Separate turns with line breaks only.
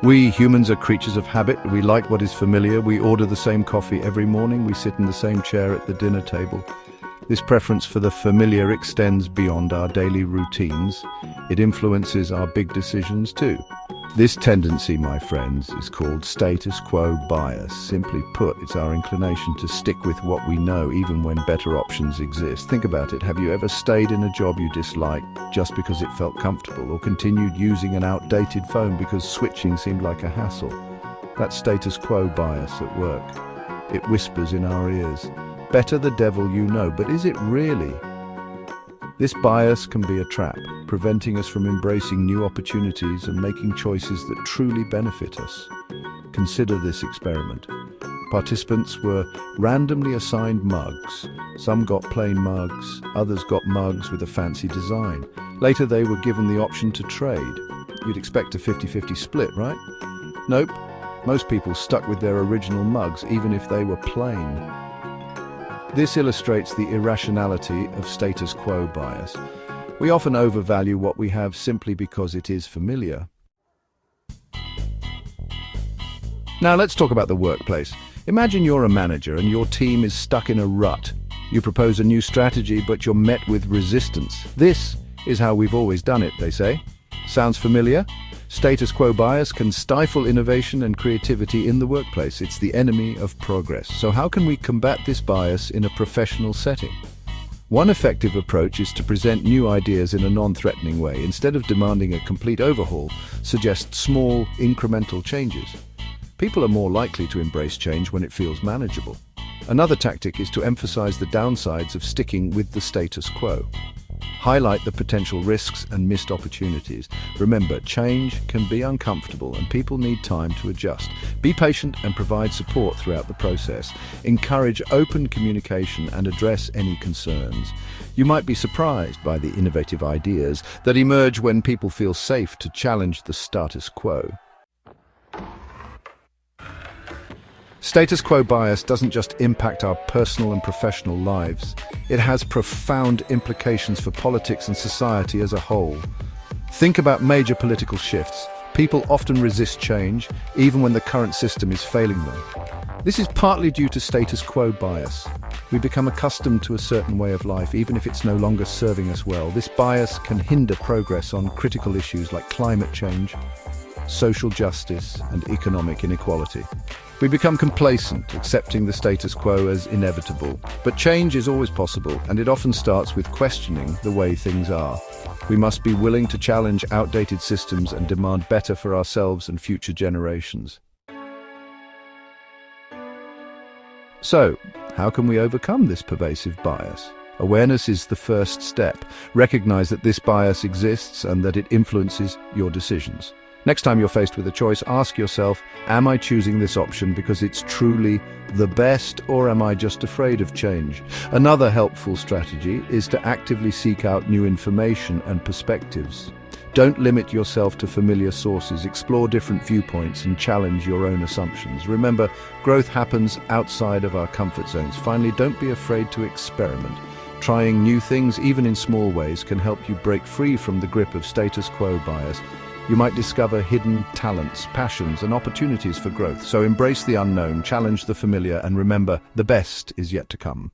We humans are creatures of habit. We like what is familiar. We order the same coffee every morning. We sit in the same chair at the dinner table. This preference for the familiar extends beyond our daily routines. It influences our big decisions too. This tendency, my friends, is called status quo bias. Simply put, it's our inclination to stick with what we know even when better options exist. Think about it. Have you ever stayed in a job you disliked just because it felt comfortable, or continued using an outdated phone because switching seemed like a hassle? That's status quo bias at work. It whispers in our ears. Better the devil you know, but is it really? This bias can be a trap, preventing us from embracing new opportunities and making choices that truly benefit us. Consider this experiment. Participants were randomly assigned mugs. Some got plain mugs, others got mugs with a fancy design. Later they were given the option to trade. You'd expect a 50-50 split, right? Nope. Most people stuck with their original mugs, even if they were plain. This illustrates the irrationality of status quo bias. We often overvalue what we have simply because it is familiar. Now let's talk about the workplace. Imagine you're a manager and your team is stuck in a rut. You propose a new strategy, but you're met with resistance. This is how we've always done it, they say. Sounds familiar? Status quo bias can stifle innovation and creativity in the workplace. It's the enemy of progress. So how can we combat this bias in a professional setting? One effective approach is to present new ideas in a non-threatening way. Instead of demanding a complete overhaul, suggest small, incremental changes. People are more likely to embrace change when it feels manageable. Another tactic is to emphasize the downsides of sticking with the status quo. Highlight the potential risks and missed opportunities. Remember, change can be uncomfortable and people need time to adjust. Be patient and provide support throughout the process. Encourage open communication and address any concerns. You might be surprised by the innovative ideas that emerge when people feel safe to challenge the status quo. Status quo bias doesn't just impact our personal and professional lives. It has profound implications for politics and society as a whole. Think about major political shifts. People often resist change, even when the current system is failing them. This is partly due to status quo bias. We become accustomed to a certain way of life, even if it's no longer serving us well. This bias can hinder progress on critical issues like climate change, social justice, and economic inequality. We become complacent, accepting the status quo as inevitable. But change is always possible, and it often starts with questioning the way things are. We must be willing to challenge outdated systems and demand better for ourselves and future generations. So, how can we overcome this pervasive bias? Awareness is the first step. Recognize that this bias exists and that it influences your decisions. Next time you're faced with a choice, ask yourself, am I choosing this option because it's truly the best, or am I just afraid of change? Another helpful strategy is to actively seek out new information and perspectives. Don't limit yourself to familiar sources. Explore different viewpoints and challenge your own assumptions. Remember, growth happens outside of our comfort zones. Finally, don't be afraid to experiment. Trying new things, even in small ways, can help you break free from the grip of status quo bias. You might discover hidden talents, passions, and opportunities for growth. So embrace the unknown, challenge the familiar, and remember, the best is yet to come.